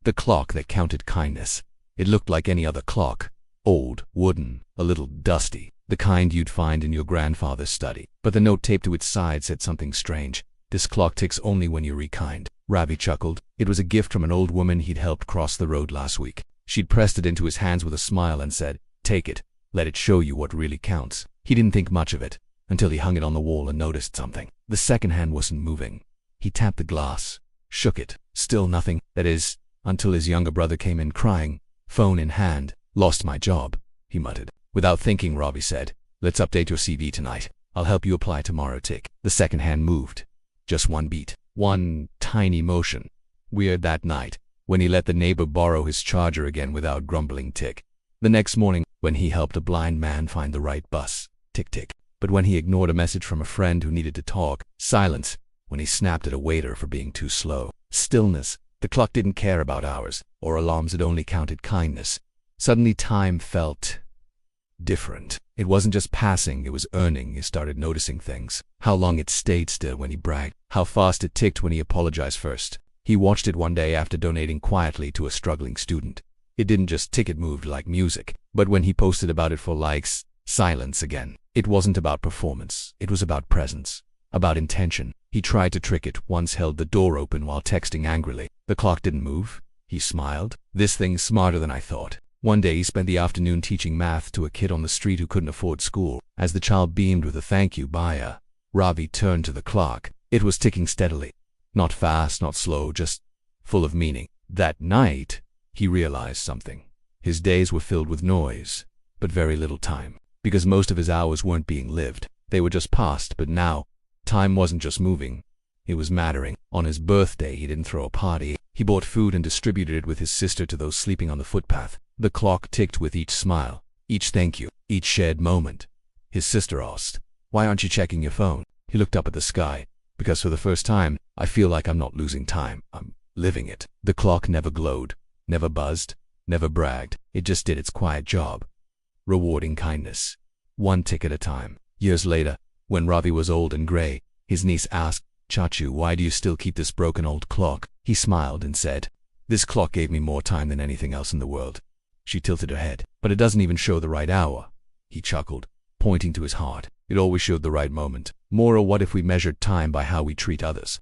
The clock that counted kindness. It looked like any other clock. Old, wooden, a little dusty, the kind you'd find in your grandfather's study. But the note taped to its side said something strange. This clock ticks only when you rekind. Ravi chuckled. It was a gift from an old woman he'd helped cross the road last week. She'd pressed it into his hands with a smile and said, "Take it. Let it show you what really counts." He didn't think much of it, until he hung it on the wall and noticed something. The second hand wasn't moving. He tapped the glass, shook it. Still nothing. That is, until his younger brother came in crying, phone in hand. "Lost my job," he muttered. Without thinking, Ravi said, "Let's update your CV tonight. I'll help you apply tomorrow." Tick. The second hand moved. Just one beat. One tiny motion. Weird that night, when he let the neighbor borrow his charger again without grumbling. Tick. The next morning, when he helped a blind man find the right bus. Tick tick. But when he ignored a message from a friend who needed to talk. Silence. When he snapped at a waiter for being too slow. Stillness. The clock didn't care about hours or alarms, it only counted kindness. Suddenly time felt different. It wasn't just passing, it was earning. He started noticing things. How long it stayed still when he bragged. How fast it ticked when he apologized first. He watched it one day after donating quietly to a struggling student. It didn't just tick, it moved like music. But when he posted about it for likes, silence again. It wasn't about performance. It was about presence. About intention. He tried to trick it, once held the door open while texting angrily. The clock didn't move. He smiled. "This thing's smarter than I thought." One day he spent the afternoon teaching math to a kid on the street who couldn't afford school. As the child beamed with a "thank you, Baya," Ravi turned to the clock. It was ticking steadily. Not fast, not slow, just full of meaning. That night, he realized something. His days were filled with noise, but very little time. Because most of his hours weren't being lived. They were just passed. But now, time wasn't just moving. It was mattering. On his birthday, he didn't throw a party. He bought food and distributed it with his sister to those sleeping on the footpath. The clock ticked with each smile, each thank you, each shared moment. His sister asked, "Why aren't you checking your phone?" He looked up at the sky. "Because for the first time, I feel like I'm not losing time. I'm living it." The clock never glowed, never buzzed, never bragged. It just did its quiet job. Rewarding kindness. One tick at a time. Years later, when Ravi was old and gray, his niece asked, "Chachu, why do you still keep this broken old clock?" He smiled and said, "This clock gave me more time than anything else in the world." She tilted her head. "But it doesn't even show the right hour." He chuckled, pointing to his heart. "It always showed the right moment." More, or what if we measured time by how we treat others?